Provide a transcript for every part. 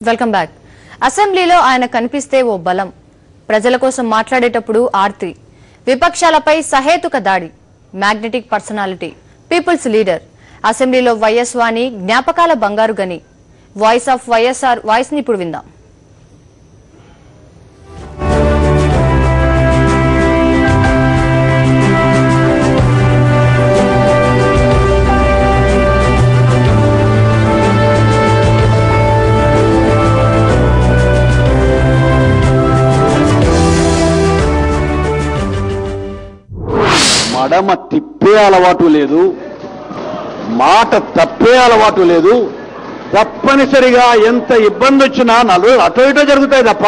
Welcome back. అసెంబ్లీలో ఆయన కనిపిస్తే ఓ బలం, ప్రజల కోసం మాట్లాడేటప్పుడు ఆర్తి, విపక్షాలపై సహేతుక దాడి, మ్యాగ్నెటిక్ పర్సనాలిటీ, పీపుల్స్ లీడర్. అసెంబ్లీలో వైఎస్ వాణి జ్ఞాపకాల బంగారు గని. వాయిస్ ఆఫ్ వైఎస్ఆర్ వాయిస్ ని ఇప్పుడు విందాం. మడమ తిప్పే అలవాటు లేదు, మాట తప్పే అలవాటు లేదు. తప్పనిసరిగా ఎంత ఇబ్బంది వచ్చినా నలుగురు అటో ఇటో జరుగుతాయి తప్ప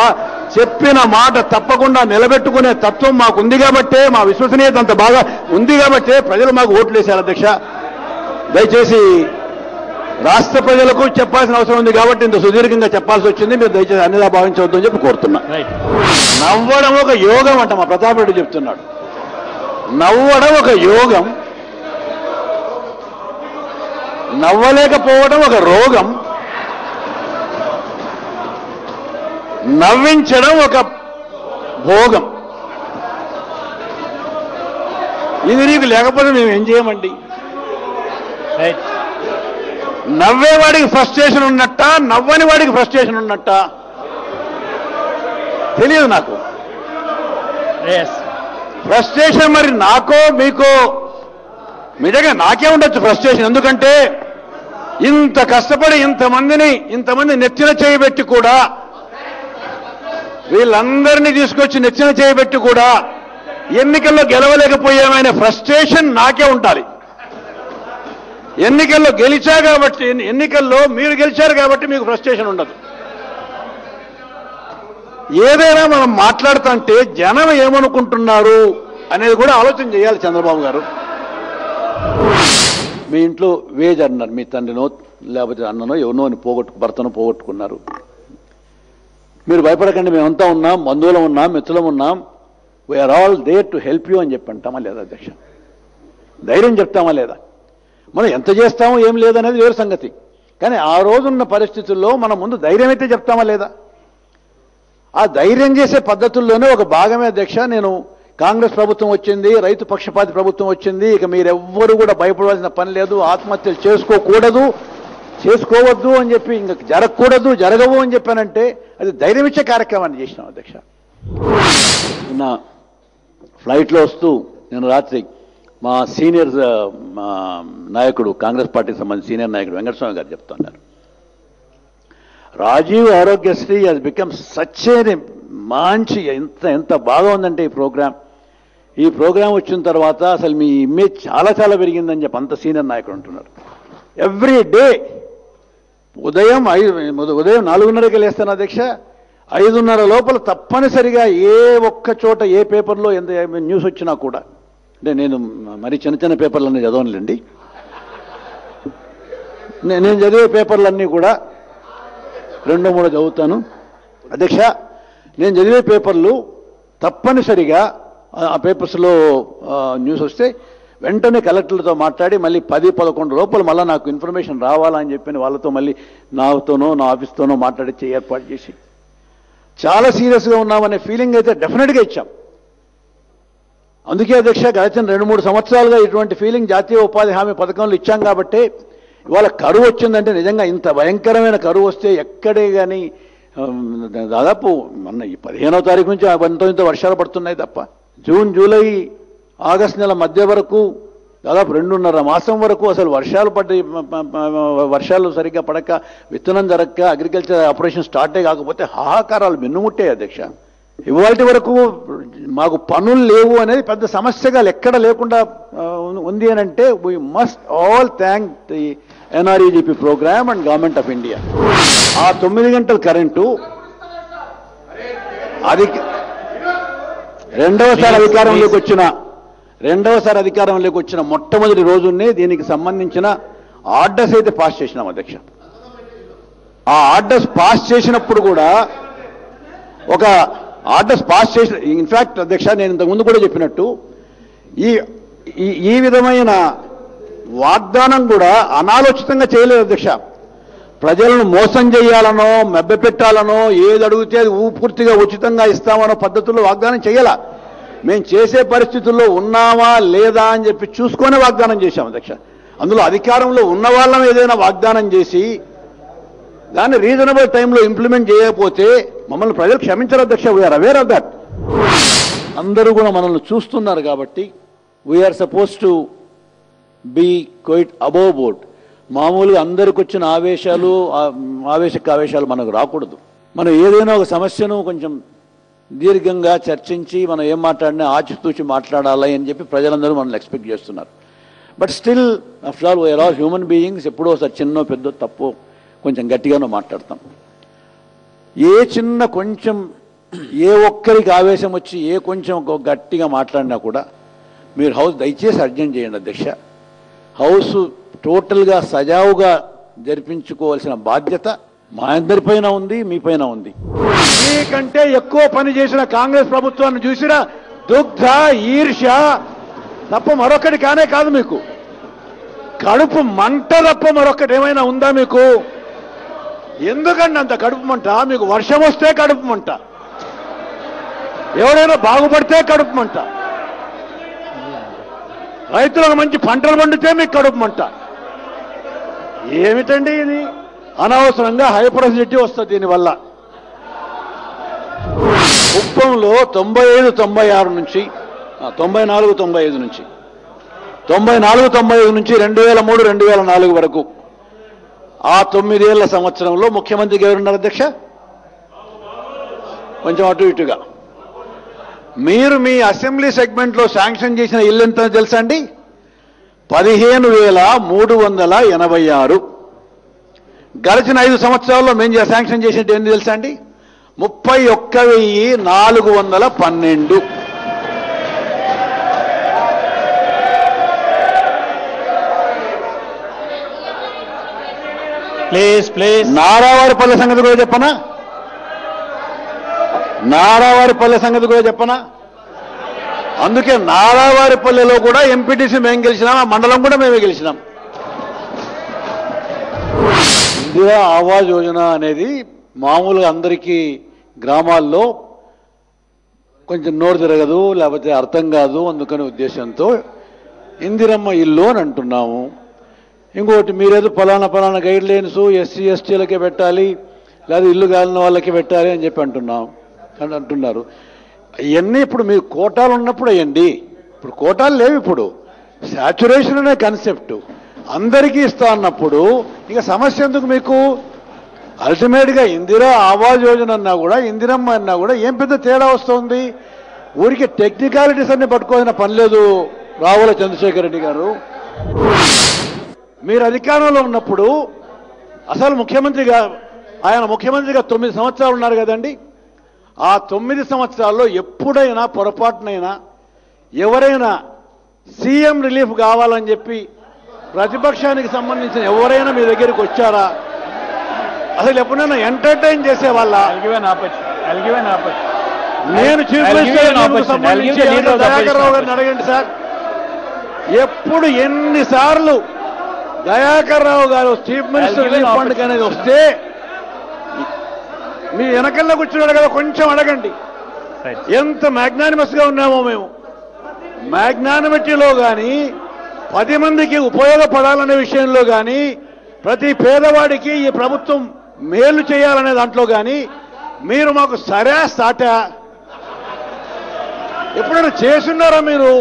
చెప్పిన మాట తప్పకుండా నిలబెట్టుకునే తత్వం మాకు ఉంది కాబట్టే, మా విశ్వసనీయత అంత బాగా ఉంది కాబట్టే ప్రజలు మాకు ఓట్లు వేశారు. అధ్యక్ష, దయచేసి రాష్ట్ర ప్రజలకు చెప్పాల్సిన అవసరం ఉంది కాబట్టి ఇంత సుదీర్ఘంగా చెప్పాల్సి వచ్చింది. మీరు దయచేసి అన్నిలా భావించవద్దు అని చెప్పి కోరుతున్నా. నవ్వడం ఒక యోగం అంట మా ప్రతాప్ రెడ్డి చెప్తున్నాడు. నవ్వడం ఒక యోగం, నవ్వలేకపోవడం ఒక రోగం, నవ్వించడం ఒక భోగం. ఇది నీకు లేకపోతే మేము ఏం చేయమండి? నవ్వేవాడికి ఫ్రస్ట్రేషన్ ఉన్నట్ట, నవ్వని వాడికి ఫ్రస్ట్రేషన్ ఉన్నట్ట తెలియదు నాకు. ఫ్రస్ట్రేషన్ మరి నాకో మీకో, నిజంగా నాకే ఉండొచ్చు ఫ్రస్ట్రేషన్. ఎందుకంటే ఇంత కష్టపడి ఇంతమంది నెత్తిన చేయబెట్టి కూడా, వీళ్ళందరినీ తీసుకొచ్చి నెత్తిన చేయబెట్టి కూడా ఎన్నికల్లో గెలవలేకపోయామనే ఫ్రస్ట్రేషన్ నాకే ఉండాలి. ఎన్నికల్లో గెలిచా కాబట్టి, ఎన్నికల్లో మీరు గెలిచారు కాబట్టి మీకు ఫ్రస్ట్రేషన్ ఉండదు. ఏదైనా మనం మాట్లాడుతుంటే జనం ఏమనుకుంటున్నారు అనేది కూడా ఆలోచన చేయాలి చంద్రబాబు గారు. మీ ఇంట్లో వేజ్ అన్నారు, మీ తండ్రినో లేకపోతే అన్ననో ఎవరినో భర్తను పోగొట్టుకున్నారు. మీరు భయపడకండి, మేమంతా ఉన్నాం, బంధువులం ఉన్నాం, మిత్రులం ఉన్నాం, we're all there to help you అని చెప్పి అంటామా లేదా అధ్యక్ష? ధైర్యం చెప్తామా లేదా? మనం ఎంత చేస్తామో ఏం లేదనేది వేరు సంగతి. కానీ ఆ రోజున్న పరిస్థితుల్లో మనం ముందు ధైర్యం అయితే చెప్తామా లేదా? ఆ ధైర్యం చేసే పద్ధతుల్లోనే ఒక భాగమే అధ్యక్ష. నేను కాంగ్రెస్ ప్రభుత్వం వచ్చింది, రైతు పక్షపాతి ప్రభుత్వం వచ్చింది, ఇక మీరెవ్వరూ కూడా భయపడవలసిన పని లేదు, ఆత్మహత్యలు చేసుకోవద్దు అని చెప్పి, ఇంక జరగకూడదు, జరగవు అని చెప్పానంటే అది ధైర్యం ఇచ్చే కార్యక్రమాన్ని చేసినాం అధ్యక్ష. నిన్న ఫ్లైట్లో వస్తూ నేను రాత్రి మా సీనియర్ నాయకుడు, కాంగ్రెస్ పార్టీకి సంబంధించిన సీనియర్ నాయకుడు వెంకటస్వామి గారు చెప్తున్నారు, Rajiv Aarogyasri he's become such a మంచి, ఎంత బాగా ఉందంటే ఈ ప్రోగ్రాం వచ్చిన తర్వాత అసలు మీ ఇమేజ్ చాలా పెరిగిందని చెప్పి అంత సీనియర్ నాయకుడు అంటున్నారు. ఎవ్రీ డే ఉదయం 4:30కి లేస్తాను అధ్యక్ష, 5:30 లోపల తప్పనిసరిగా ఏ ఒక్క చోట ఏ పేపర్లో ఎంత న్యూస్ వచ్చినా కూడా, అంటే నేను మరి చిన్న పేపర్లన్నీ చదవనులేండి, నేను చదివే పేపర్లన్నీ కూడా 2-3 చదువుతాను అధ్యక్ష. నేను చదివే పేపర్లు తప్పనిసరిగా ఆ పేపర్స్లో న్యూస్ వస్తే వెంటనే కలెక్టర్లతో మాట్లాడి మళ్ళీ 10-11 లోపల మళ్ళీ నాకు ఇన్ఫర్మేషన్ రావాలని చెప్పి వాళ్ళతో మళ్ళీ నాతోనో నా ఆఫీస్తోనో మాట్లాడి ఏర్పాటు చేసి చాలా సీరియస్గా ఉన్నామనే ఫీలింగ్ అయితే డెఫినెట్గా ఇచ్చాం. అందుకే అధ్యక్ష గడిచిన 2-3 సంవత్సరాలుగా ఇటువంటి ఫీలింగ్ జాతీయ ఉపాధి హామీ పథకంలో ఇచ్చాం కాబట్టి ఇవాళ కరువు వచ్చిందంటే, నిజంగా ఇంత భయంకరమైన కరువు వస్తే ఎక్కడే కానీ దాదాపు మొన్న ఈ 15వ తారీఖు నుంచి ఇంత వర్షాలు పడుతున్నాయి తప్ప, జూన్, జూలై, ఆగస్టు నెల మధ్య వరకు దాదాపు 2.5 మాసం వరకు అసలు వర్షాలు సరిగ్గా పడక, విత్తనం జరగక, అగ్రికల్చర్ ఆపరేషన్ స్టార్టే కాకపోతే హాహాకారాలు మిన్నుముట్టాయి అధ్యక్ష. ఇవాళ వరకు మాకు పనులు లేవు అనేది పెద్ద సమస్యగా ఎక్కడ లేకుండా ఉంది అని అంటే we must all thank the NREGP program and government of India. ఆ 9 గంటల కరెంటు అది రెండవసారి అధికారంలోకి వచ్చిన మొట్టమొదటి రోజునే దీనికి సంబంధించిన ఆర్డర్స్ అయితే పాస్ చేసినాం అధ్యక్ష. ఆ ఆర్డర్స్ పాస్ చేసినప్పుడు కూడా ఒక ఆర్డర్స్ పాస్ చేసిన, ఇన్ఫాక్ట్ అధ్యక్ష నేను ఇంతకుముందు కూడా చెప్పినట్టు ఈ విధమైన వాగ్దానం కూడా అనాలోచితంగా చేయలేదు అధ్యక్ష. ప్రజలను మోసం చేయాలనో మెబ్బపెట్టాలనో ఏది అడిగితే అది పూర్తిగా ఉచితంగా ఇస్తామనో పద్ధతుల్లో వాగ్దానం చేయాల. మేము చేసే పరిస్థితుల్లో ఉన్నామా లేదా అని చెప్పి చూసుకొని వాగ్దానం చేశాం అధ్యక్ష. అందులో అధికారంలో ఉన్న వాళ్ళం ఏదైనా వాగ్దానం చేసి దాన్ని రీజనబుల్ టైంలో ఇంప్లిమెంట్ చేయకపోతే మమ్మల్ని ప్రజలు క్షమించరు అధ్యక్ష. We're aware of that. అందరూ కూడా మనల్ని చూస్తున్నారు కాబట్టి we're suppose to be quite above board. మామూలుగా అందరికి వచ్చిన ఆవేశాలు మనకు రాకూడదు. మనం ఏదైనా ఒక సమస్యను కొంచెం దీర్ఘంగా చర్చించి మనం ఏం మాట్లాడినా ఆచితూచి మాట్లాడాలి అని చెప్పి ప్రజలందరూ మనల్ని ఎక్స్పెక్ట్ చేస్తున్నారు. But still after all we're all human beings. ఎప్పుడో ఒకసారి చిన్నో పెద్దో తప్పో కొంచెం గట్టిగానో మాట్లాడతాం. ఏ చిన్న కొంచెం ఏ ఒక్కరికి ఆవేశం వచ్చి కొంచెం గట్టిగా మాట్లాడినా కూడా మీరు హౌస్ దయచేసి అర్జెంట్ చేయండి అధ్యక్ష. హౌస్ టోటల్గా సజావుగా జరిపించుకోవాల్సిన బాధ్యత మా అందరిపైన ఉంది, మీ పైన ఉంది. మీకంటే ఎక్కువ పని చేసిన కాంగ్రెస్ ప్రభుత్వాన్ని చూసిన దుగ్ధ ఈర్ష్య తప్ప మరొకటి కానే కాదు. మీకు కడుపు మంట తప్ప మరొకటి ఏమైనా ఉందా మీకు? ఎందుకండి అంత కడుపు మంట? మీకు వర్షం వస్తే కడుపు మంట, ఎవరైనా బాగుపడితే కడుపు మంట, రైతులకు మంచి పంటలు పండితే మీకు కడుపు మంట. ఏమిటండి ఇది? అనవసరంగా హైపర్ అసిడిటీ వస్తుంది దీనివల్ల. కుప్పంలో 95-96 నుంచి 94-95 నుంచి 94-95 నుంచి 2003-2004 వరకు ఆ 9 ఏళ్ల సంవత్సరంలో ముఖ్యమంత్రికి ఎవరున్నారు అధ్యక్ష? కొంచెం అటు ఇటుగా. మీరు మీ అసెంబ్లీ సెగ్మెంట్లో శాంక్షన్ చేసిన ఇల్లు ఎంత తెలుసా అండి? 15,386. గడిచిన 5 సంవత్సరాల్లో మేము శాంక్షన్ చేసినట్టు ఎన్ని తెలుసా అండి? 31,412. ప్లీజ్ నారావారిపల్లె సంగతి కూడా చెప్పనా? నారావారిపల్లె సంగతి కూడా చెప్పనా? అందుకే నారావారిపల్లెలో కూడా ఎంపీటీసీ మేము గెలిచినాం, ఆ మండలం కూడా మేమే గెలిచినాం. ఇందిరా ఆవాస్ యోజన అనేది మామూలుగా అందరికీ గ్రామాల్లో కొంచెం నోరు తిరగదు, లేకపోతే అర్థం కాదు. అందుకనే ఉద్దేశంతో ఇందిరమ్మ ఇల్లు అని అంటున్నాము. ఇంకోటి మీరేదో ఫలానా గైడ్ లైన్స్ ఎస్సీ ఎస్టీలకే పెట్టాలి, లేదా ఇల్లు కాలిన వాళ్ళకి పెట్టాలి అని చెప్పి అంటున్నారు. ఇవన్నీ ఇప్పుడు మీరు కోటాలు ఉన్నప్పుడు అయ్యండి. ఇప్పుడు కోటాలు లేవు. ఇప్పుడు శాచురేషన్ అనే కాన్సెప్ట్ అందరికీ ఇస్తా అన్నప్పుడు ఇక సమస్య ఎందుకు మీకు? అల్టిమేట్గా ఇందిరా ఆవాస్ యోజన అన్నా కూడా ఇందిరమ్మ అన్నా కూడా ఏం పెద్ద తేడా వస్తుంది? ఊరికి టెక్నికాలిటీస్ అన్ని పట్టుకోవాల్సిన పని లేదు. రావుల చంద్రశేఖర్ రెడ్డి గారు, మీరు అధికారంలో ఉన్నప్పుడు అసలు ఆయన ముఖ్యమంత్రిగా 9 సంవత్సరాలు ఉన్నారు కదండి. ఆ 9 సంవత్సరాల్లో ఎప్పుడైనా పొరపాటునైనా ఎవరైనా సీఎం రిలీఫ్ కావాలని చెప్పి ప్రతిపక్షానికి సంబంధించిన ఎవరైనా మీ దగ్గరికి వచ్చారా? అసలు ఎప్పుడైనా ఎంటర్టైన్ చేసేవాళ్ళ? నేను చీఫ్ మినిస్టర్ దయాకర్ రావు గారిని అడగండి సార్. ఎప్పుడు ఎన్నిసార్లు దయాకర్ రావు గారు చీఫ్ మినిస్టర్ రిలీఫ్ ఫండ్ అనేది వస్తే మీ వెనకల్లో కూర్చున్నాడు కదా, కొంచెం అడగండి. ఎంత మ్యాగ్నానిమస్ గా ఉన్నామో మేము. మ్యాగ్నానిమిటీలో కానీ 10 మందికి ఉపయోగపడాలనే విషయంలో కానీ ప్రతి పేదవాడికి ఈ ప్రభుత్వం మేలు చేయాలనే దాంట్లో కానీ మీరు మాకు సరే సాటా ఎప్పుడైనా చేసున్నారా? మీరు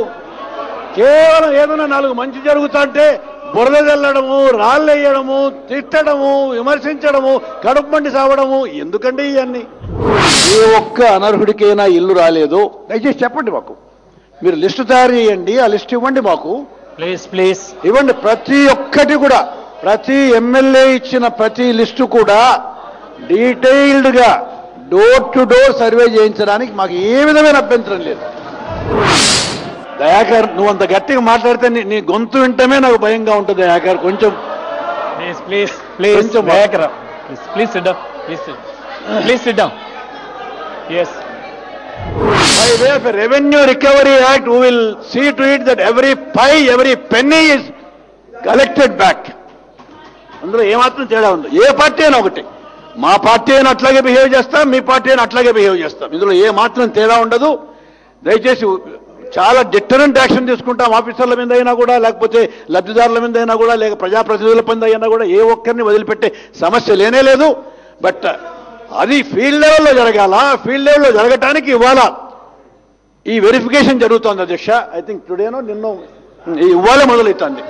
కేవలం ఏదైనా 4 మంచి జరుగుతుంటే బురద చల్లడము, రాళ్ళు వేయడము, తిట్టడము, విమర్శించడము, కడుపు మండి సావడము. ఎందుకండి ఇవన్నీ? ఏ ఒక్క అనర్హుడికైనా ఇల్లు రాలేదు దయచేసి చెప్పండి మాకు. మీరు లిస్టు తయారు చేయండి, ఆ లిస్ట్ ఇవ్వండి మాకు. ప్లీజ్ ఇవ్వండి. ప్రతి ఒక్కటి కూడా ప్రతి ఎమ్మెల్యే ఇచ్చిన ప్రతి లిస్టు కూడా డీటెయిల్డ్గా డోర్ టు డోర్ సర్వే చేయించడానికి మాకు ఏ విధమైన అభ్యంతరం లేదు. దయాకర్, నువ్వు అంత గట్టిగా మాట్లాడితే నీ గొంతు వింటమే నాకు భయంగా ఉంటుంది. దయాకర్, కొంచెం please Dayakar, please SIT down. Yes. By way of a Revenue Recovery Act, we will see to it that every penny is collected back. అందులో ఏమాత్రం తేడా ఉంది. ఏ పార్టీ అయినా ఒకటి, మా పార్టీ అయినా అట్లాగే బిహేవ్ చేస్తాం, మీ పార్టీ అయినా అట్లాగే బిహేవ్ చేస్తాం. ఇందులో ఏ మాత్రం తేడా ఉండదు. దయచేసి చాలా డిటరెంట్ యాక్షన్ తీసుకుంటాం ఆఫీసర్ల మీద అయినా కూడా, లేకపోతే లబ్ధిదారుల మీద అయినా కూడా, లేక ప్రజాప్రతినిధుల మీద అయినా కూడా. ఏ ఒక్కరిని వదిలిపెట్టే సమస్య లేనే లేదు. బట్ అది ఫీల్డ్ లెవెల్లో జరగాల. ఫీల్డ్ లెవెల్లో జరగటానికి ఇవాళ ఈ వెరిఫికేషన్ జరుగుతోంది అధ్యక్ష. ఐ థింక్ టుడేనో నిన్నో ఇవాళ మొదలవుతుంది.